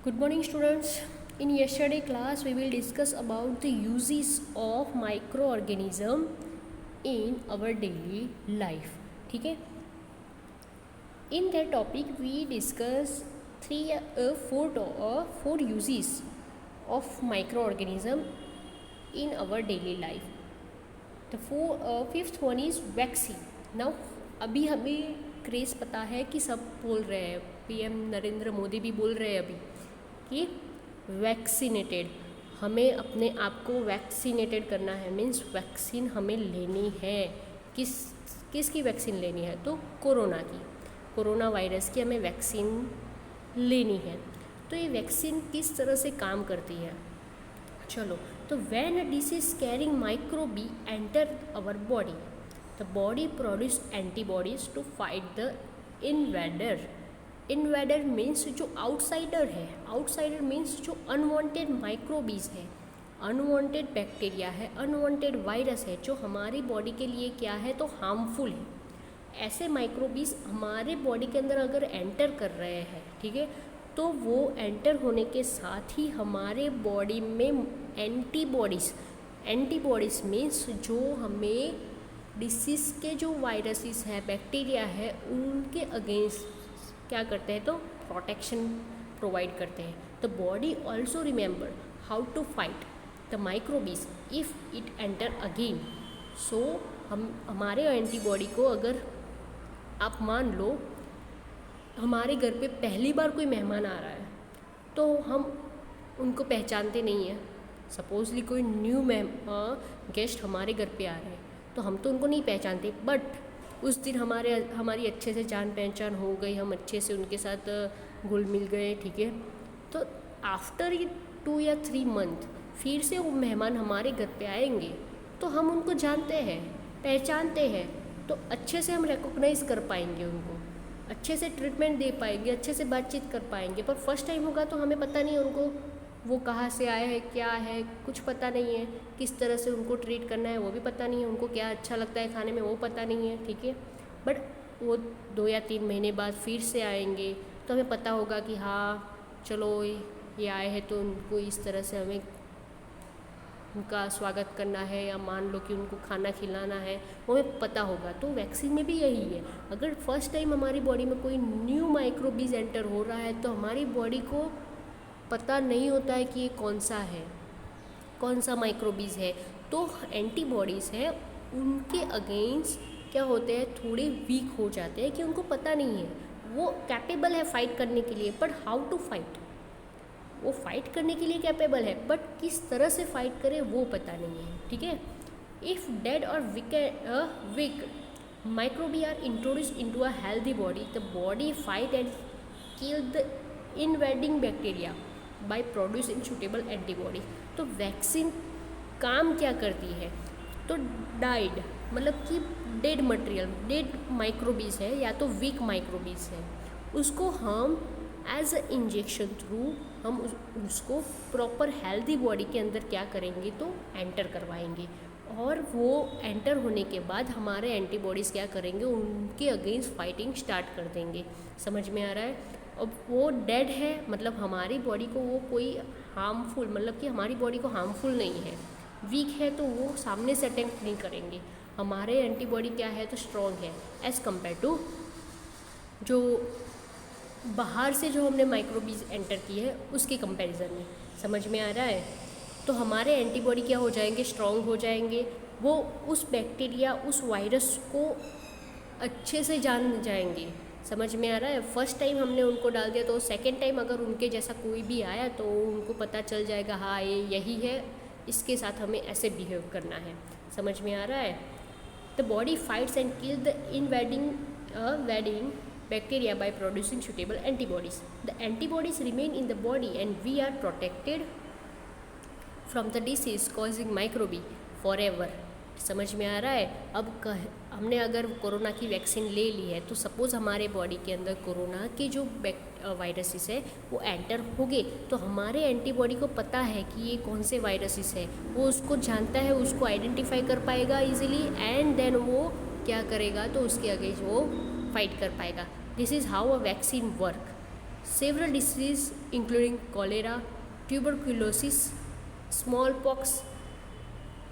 Good morning, students. In yesterday class, we will discuss about the uses of microorganism in our daily life. ठीक है. In that topic, we discuss four uses of microorganism in our daily life. The fifth one is vaccine. Now, अभी हमें craze पता है कि सब बोल रहे हैं, PM नरेंद्र मोदी भी बोल रहे हैं अभी कि वैक्सीनेटेड, हमें अपने आप को वैक्सीनेटेड करना है, मीन्स वैक्सीन हमें लेनी है। किसकी वैक्सीन लेनी है? तो कोरोना वायरस की हमें वैक्सीन लेनी है। तो ये वैक्सीन किस तरह से काम करती है? चलो, तो when a disease carrying microbe enter our body, the body produce antibodies to fight the invader means जो आउटसाइडर है, आउटसाइडर मीन्स जो अनवांटेड माइक्रोबीज है, अनवांटेड बैक्टीरिया है, अनवांटेड वायरस है, जो हमारी बॉडी के लिए क्या है तो हार्मफुल है। ऐसे माइक्रोबीज हमारे बॉडी के अंदर अगर एंटर कर रहे हैं, ठीक है, तो वो एंटर होने के साथ ही हमारे बॉडी में एंटीबॉडीज़ मीन्स जो हमें डिसीज़ के जो वायरसेस है, बैक्टीरिया है, उनके अगेंस्ट क्या करते हैं तो प्रोटेक्शन प्रोवाइड करते हैं। The body also remember how to fight the microbes if it enter again. So हमारे एंटीबॉडी को, अगर आप मान लो हमारे घर पे पहली बार कोई मेहमान आ रहा है तो हम उनको पहचानते नहीं हैं। सपोजली कोई न्यू गेस्ट हमारे घर पे आ रहे हैं तो हम तो उनको नहीं पहचानते, बट उस दिन हमारी अच्छे से जान पहचान हो गई, हम अच्छे से उनके साथ घुल मिल गए, ठीक है। तो आफ्टर 2 या 3 मंथ फिर से वो मेहमान हमारे घर पे आएंगे तो हम उनको जानते हैं, पहचानते हैं, तो अच्छे से हम रिकॉग्नाइज़ कर पाएंगे, उनको अच्छे से ट्रीटमेंट दे पाएंगे, अच्छे से बातचीत कर पाएंगे। पर फर्स्ट टाइम होगा तो हमें पता नहीं है उनको वो कहाँ से आए हैं, क्या है, कुछ पता नहीं है, किस तरह से उनको ट्रीट करना है वो भी पता नहीं है, उनको क्या अच्छा लगता है खाने में वो पता नहीं है, ठीक है। बट वो 2 या 3 महीने बाद फिर से आएंगे तो हमें पता होगा कि हाँ चलो ये आए हैं तो उनको इस तरह से हमें उनका स्वागत करना है, या मान लो कि उनको खाना खिलाना है, वो हमें पता होगा। तो वैक्सीन में भी यही है। अगर फर्स्ट टाइम हमारी बॉडी में कोई न्यू माइक्रोबीज एंटर हो रहा है तो हमारी बॉडी को पता नहीं होता है कि ये कौन सा माइक्रोबीज है, तो एंटीबॉडीज़ है उनके अगेंस्ट क्या होते हैं, थोड़े वीक हो जाते हैं कि उनको पता नहीं है, वो कैपेबल है फाइट करने के लिए, बट हाउ टू फाइट, वो फाइट करने के लिए कैपेबल है, बट किस तरह से फाइट करे वो पता नहीं है, ठीक है। इफ़ डेड और weak microbe are introduce into a healthy body, the body fight and kill the invading bacteria by producing suitable antibody. तो वैक्सीन काम क्या करती है? तो डाइड मतलब कि डेड मटेरियल, डेड माइक्रोबीज है या तो वीक माइक्रोबीज है, उसको हम एज अ इंजेक्शन थ्रू हम उसको प्रॉपर हेल्दी बॉडी के अंदर क्या करेंगे तो एंटर करवाएंगे, और वो एंटर होने के बाद हमारे एंटीबॉडीज़ क्या करेंगे, उनके अगेंस्ट फाइटिंग स्टार्ट कर देंगे। समझ में आ रहा है? अब वो डेड है मतलब हमारी बॉडी को वो कोई हार्मफुल, मतलब कि हमारी बॉडी को हार्मफुल नहीं है। वीक है तो वो सामने से अटैक नहीं करेंगे। हमारे एंटीबॉडी क्या है तो स्ट्रॉन्ग है एज़ कम्पेयर टू जो बाहर से जो हमने माइक्रोबीज एंटर की है उसके कंपैरिजन में। समझ में आ रहा है? तो हमारे एंटीबॉडी क्या हो जाएंगे, स्ट्रॉन्ग हो जाएंगे, वो उस बैक्टीरिया, उस वायरस को अच्छे से जान जाएंगे। समझ में आ रहा है? फर्स्ट टाइम हमने उनको डाल दिया तो सेकेंड टाइम अगर उनके जैसा कोई भी आया तो उनको पता चल जाएगा हाँ ये यही है, इसके साथ हमें ऐसे बिहेव करना है। समझ में आ रहा है? The body fights and kill the invading bacteria by producing suitable antibodies. The antibodies remain in the body and we are protected from the disease causing microbe forever. समझ में आ रहा है? अब हमने अगर कोरोना की वैक्सीन ले ली है तो सपोज़ हमारे बॉडी के अंदर कोरोना के जो वायरसेस है वो एंटर हो गए तो हमारे एंटीबॉडी को पता है कि ये कौन से वायरसेस है, वो उसको जानता है, उसको आइडेंटिफाई कर पाएगा इजीली, एंड देन वो क्या करेगा तो उसके अगेंस्ट वो फाइट कर पाएगा। This is how a vaccine work. Several diseases including cholera, tuberculosis, smallpox,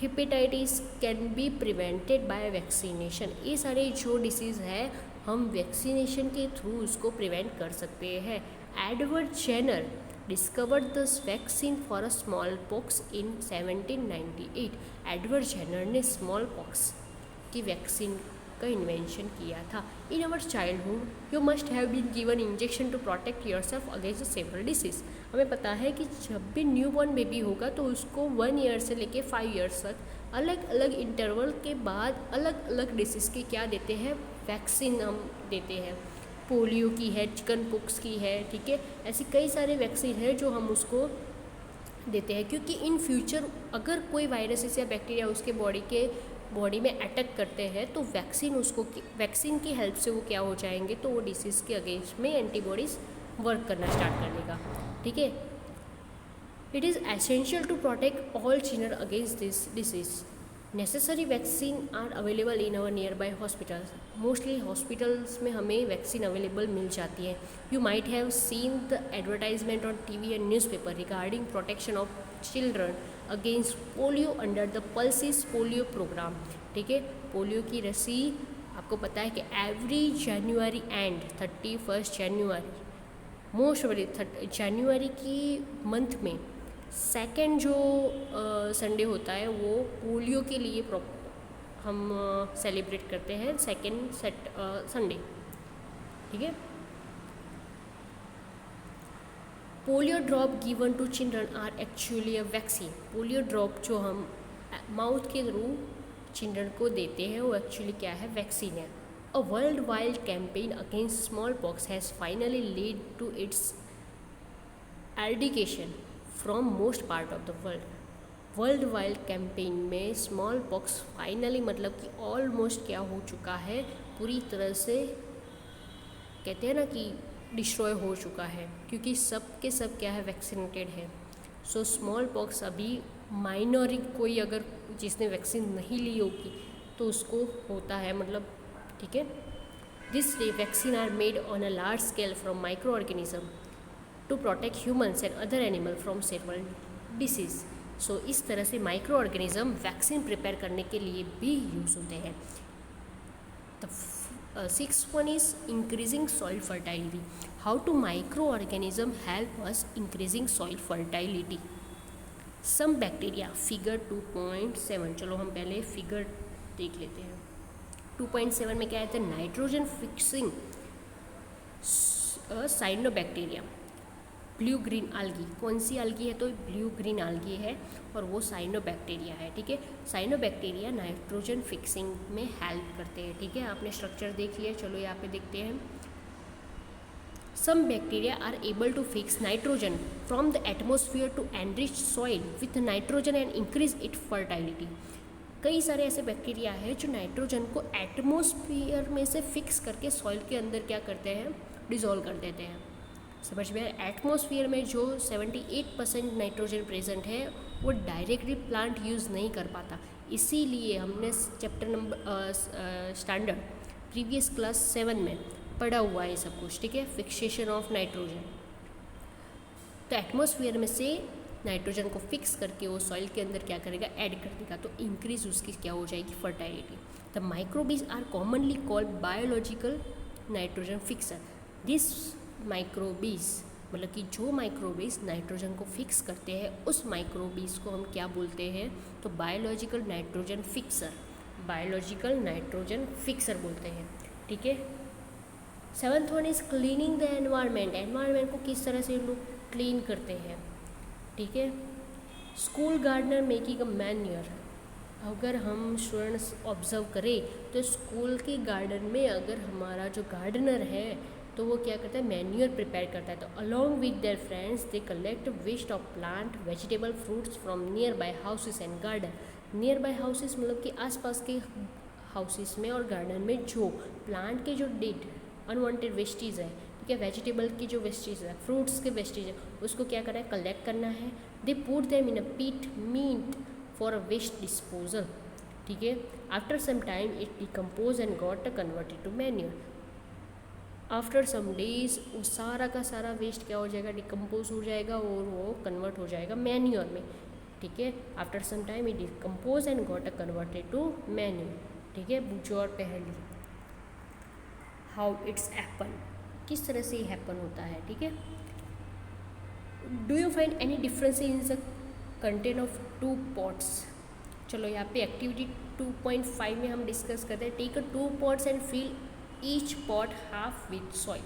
hepatitis can be prevented by vaccination. ये सारे जो डिसीज़ है हम वैक्सीनेशन के थ्रू उसको प्रिवेंट कर सकते हैं। Edward Jenner discovered the vaccine for a smallpox in 1798। Edward Jenner ने स्मॉल पॉक्स की वैक्सीन का इन्वेंशन किया था। In our childhood you must have been given injection to protect yourself against several disease. हमें पता है कि जब भी न्यू बॉर्न बेबी होगा तो उसको 1 ईयर से लेके 5 ईयर्स तक अलग अलग इंटरवल के बाद अलग अलग डिसीज़ के क्या देते हैं, वैक्सीन हम देते हैं। पोलियो की है, चिकन पॉक्स की है, ठीक है, ऐसी कई सारे वैक्सीन है जो हम उसको देते हैं, क्योंकि इन फ्यूचर अगर कोई वायरसेस या बैक्टीरिया उसके बॉडी में अटैक करते हैं तो वैक्सीन की हेल्प से वो क्या हो जाएंगे, तो वो डिसीज़ के अगेंस्ट में एंटीबॉडीज़ वर्क करना स्टार्ट कर देगा, ठीक है। It is essential to protect all children against this disease. Necessary vaccine are available in our nearby hospitals. Mostly hospitals में हमें वैक्सीन अवेलेबल मिल जाती है। You might have seen the advertisement on TV and newspaper regarding protection of children against polio under the pulse polio programme, ठीक है। Polio की रसी आपको पता है कि every January and 31 January, most of जनवरी की मंथ में सेकेंड जो संडे होता है वो पोलियो के लिए हम सेलिब्रेट करते हैं, सेकेंड संडे, ठीक है। Polio drop given to children are actually a vaccine. Polio drop जो हम माउथ के थ्रू चिल्ड्रन को देते हैं वो एक्चुअली क्या है, वैक्सीन है। A worldwide campaign against smallpox has finally lead to its eradication from most part of the world. Worldwide campaign में स्मॉल पॉक्स फाइनली मतलब कि ऑलमोस्ट क्या हो चुका है, पूरी तरह से कहते हैं ना कि डिस्ट्रॉय हो चुका है, क्योंकि सब के सब क्या है, वैक्सीनेटेड है। सो स्मॉल पॉक्स अभी माइनॉर कोई अगर जिसने वैक्सीन नहीं ली होगी तो उसको होता है, मतलब, ठीक है। This vaccine are made on a large scale from microorganism to protect humans and other animal from several disease. So इस तरह से माइक्रो ऑर्गेनिज्म वैक्सीन प्रिपेयर करने के लिए भी यूज़ होते हैं। The sixth one is increasing soil fertility. How do microorganisms help us increasing soil fertility? Some bacteria, figure 2.7, चलो हम पहले फिगर देख लेते हैं। 2.7 में क्या है, तो nitrogen fixing cyanobacteria, blue green algae. कौन सी आल्गी है, तो ब्लू ग्रीन आल्गी है और वो साइनोबैक्टीरिया है, ठीक है। साइनोबैक्टीरिया नाइट्रोजन फिक्सिंग में हेल्प करते हैं, ठीक है। आपने स्ट्रक्चर देख लिया, चलो यहाँ पे देखते हैं। Some bacteria are able to fix nitrogen from the atmosphere to enrich soil with nitrogen and increase it fertility. कई सारे ऐसे बैक्टीरिया है जो नाइट्रोजन को एटमोसफियर में से फिक्स करके सॉइल के अंदर क्या करते हैं, डिजोल्व कर देते हैं। समझ में, एटमॉस्फेयर में जो 78% नाइट्रोजन प्रेजेंट है वो डायरेक्टली प्लांट यूज़ नहीं कर पाता, इसीलिए हमने chapter number standard previous class 7 में पढ़ा हुआ है सब कुछ, ठीक है। फिक्सेशन ऑफ नाइट्रोजन, तो एटमॉस्फेयर में से नाइट्रोजन को फिक्स करके वो सॉइल के अंदर क्या करेगा, ऐड कर देगा, तो इंक्रीज उसकी क्या हो जाएगी, fertility. The microbes are commonly called biological nitrogen fixer. This microbes मतलब कि जो माइक्रोबीज नाइट्रोजन को फिक्स करते हैं उस माइक्रोबीज को हम क्या बोलते हैं, तो biological nitrogen fixer, biological nitrogen fixer बोलते हैं, ठीक है। 7th one is cleaning the environment. Environment को किस तरह से लोग क्लीन करते हैं, ठीक है। School gardener making a manure. अगर हम स्टूडेंट्स ऑब्जर्व करें तो स्कूल के गार्डन में अगर हमारा जो गार्डनर है तो वो क्या करता है, मैन्योर प्रिपेयर करता है। तो along with their friends they collect waste of plant, vegetable, fruits from nearby houses and garden. Nearby houses मतलब कि आसपास के हाउसेस में और गार्डन में जो प्लांट के जो डेड अनवांटेड वेस्टेज है, ठीक है, वेजिटेबल की जो वेस्टेज है, फ्रूट्स के वेस्टेज है, उसको क्या करना है, कलेक्ट करना है। They put them in a pit meant for a waste disposal, ठीक है। After some time it decompose and got converted to manure. After some days वो सारा का सारा वेस्ट क्या हो जाएगा, डिकम्पोज हो जाएगा और वो कन्वर्ट हो जाएगा मैन्योर में, ठीक है। After some time it decompose and got a converted to manure, ठीक है। बूचो और पहली हाउ इट्स हैपन, किस तरह से हैपन होता है, ठीक है। Do you find any difference in the content of two pots. चलो यहाँ पे एक्टिविटी 2.5 में हम डिस्कस करते हैं। Take a 2 pots and fill each pot half with soil.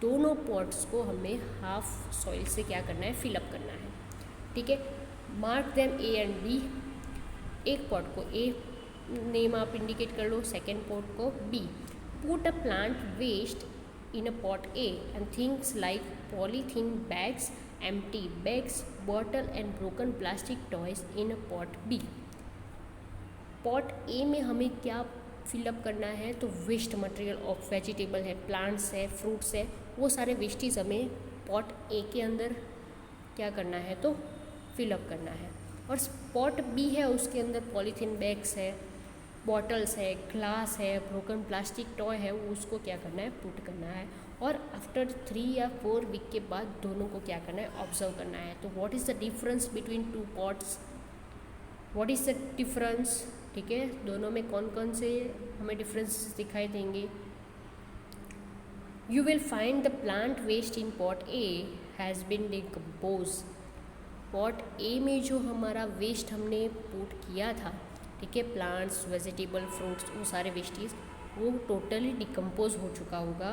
दोनों पॉट्स को हमें हाफ सॉइल से क्या करना है, फिलअप करना है, ठीक है। Mark them A and B. एक पॉट को ए नेम आप इंडिकेट कर लो, सेकेंड पॉट को B. Put a plant waste in a pot A and things like polythene bags, empty bags, bottle and broken plastic toys in a pot B. pot A में हमें क्या fill up करना है, तो waste material of vegetable है, plants है, fruits है, वो सारे वेस्टेज हमें pot A के अंदर क्या करना है, तो फिलअप करना है। और pot B है, उसके अंदर पॉलीथीन बैग्स है, बॉटल्स है, ग्लास है, ब्रोकन प्लास्टिक टॉय है, वो उसको क्या करना है, पुट करना है। और आफ्टर 3 या 4 वीक के बाद दोनों को क्या करना है, ऑब्जर्व करना है। तो what is the difference between 2 pots, what is the difference, ठीक है। दोनों में कौन कौन से हमें डिफरेंस दिखाई देंगे। You will find the plant waste in pot A has been decompose. Pot A में जो हमारा वेस्ट हमने पुट किया था, ठीक है, प्लांट्स, वेजिटेबल, फ्रूट्स, वो सारे वेस्टेज वो टोटली डिकम्पोज हो चुका होगा,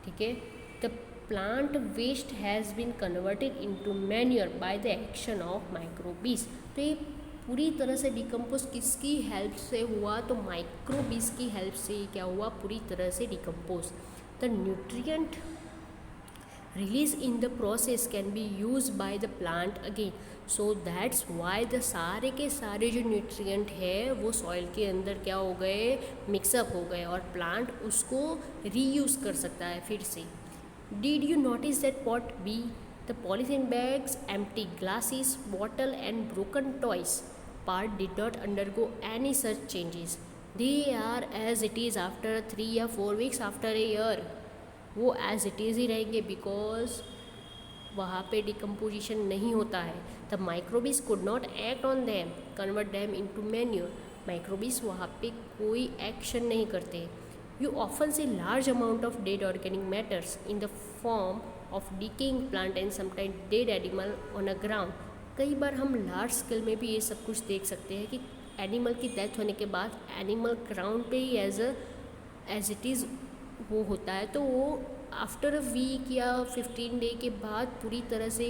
ठीक है। The plant waste has been converted into manure by the action of microbes. तो ये पूरी तरह से डिकम्पोज किसकी हेल्प से हुआ, तो माइक्रोबीज की हेल्प से ये क्या हुआ, पूरी तरह से decompose. The nutrient release in the process can be use by the plant again. So that's why the सारे के सारे जो न्यूट्रिएंट है वो सॉइल के अंदर क्या हो गए, मिक्सअप हो गए, और प्लांट उसको रीयूज़ कर सकता है फिर से। Did you notice that pot B the polythene bags, empty glasses, bottle and broken toys part did not undergo any such changes, they are as it is after 3 या 4 वीक्स आफ्टर ए ईयर। वो as it is ही रहेंगे because वहाँ पे decomposition नहीं होता है। The microbes could not act on them, convert them into manure. Microbes वहाँ पे कोई एक्शन नहीं करते। You often see large amount of dead organic matters in the form of decaying plant and sometime dead animal on a ground. कई बार हम large scale में भी ये सब कुछ देख सकते हैं कि एनिमल की डेथ होने के बाद एनिमल ग्राउंड पे ही एज इट इज़ वो होता है। तो वो आफ्टर अ वीक या 15 डे के बाद पूरी तरह से,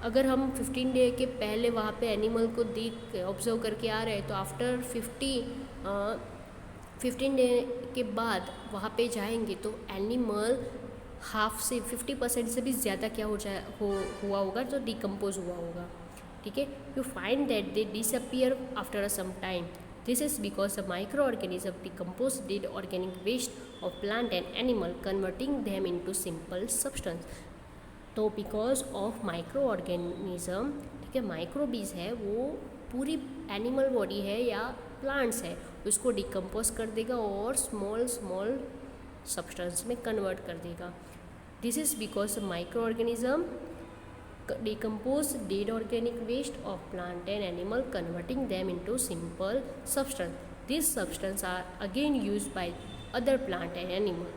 अगर हम 15 डे के पहले वहाँ पे एनिमल को देख ऑब्जर्व करके आ रहे हैं, तो आफ्टर 15 डे के बाद वहाँ पे जाएंगे तो एनिमल हाफ से 50% से भी ज़्यादा क्या हुआ होगा, तो डिकम्पोज हुआ होगा, ठीक है। You find that they disappear after some time. This is because the microorganism decompose dead organic waste of plant and animal, converting them into simple substance. तो बिकॉज ऑफ माइक्रोऑर्गेनिज्म, ठीक है, माइक्रोबीज है, वो पूरी एनिमल बॉडी है या plants है, उसको डिकम्पोज कर देगा और स्मॉल स्मॉल सब्सटेंस में कन्वर्ट कर देगा। This is because microorganism decompose dead organic waste of plant and animal, converting them into simple substance. These substances are again used by other plant and animal.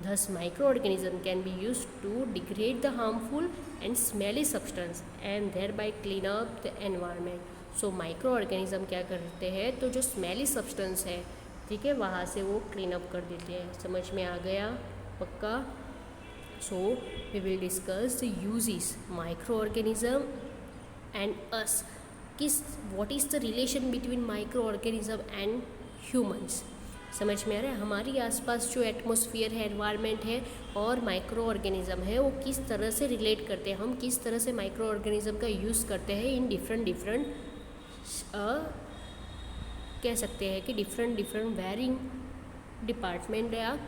Thus microorganism can be used to degrade the harmful and smelly substance and thereby clean up the environment. So microorganism क्या करते हैं, तो जो smelly substance है, ठीक है, वहाँ से वो clean up कर देते हैं। समझ में आ गया पक्का। So we will discuss the uses microorganism and us. What is the relation between microorganism and humans? समझ में आ रहा है। हमारी आसपास जो एटमॉस्फेयर है, एनवायरनमेंट है और माइक्रो ऑर्गेनिज्म है, वो किस तरह से रिलेट करते हैं, हम किस तरह से माइक्रो ऑर्गेनिज्म का यूज़ करते हैं इन डिफरेंट कह सकते हैं कि डिफरेंट वेरिंग डिपार्टमेंट या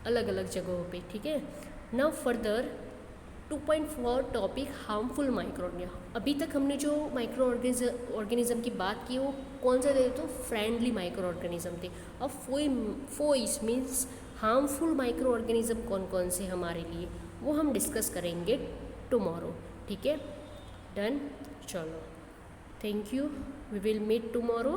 अलग अलग जगहों पे, ठीक है। Now further 2.4 topic harmful microorganism. अभी तक हमने जो माइक्रो ऑर्गेनिज्म की बात की वो कौन सा थे, तो फ्रेंडली माइक्रो ऑर्गेनिज्म थे। अब फोइस मीन्स हार्मफुल माइक्रो ऑर्गेनिज्म कौन कौन से हमारे लिए, वो हम डिस्कस करेंगे टुमारो। ठीक है, डन, चलो, thank you, we will meet tomorrow.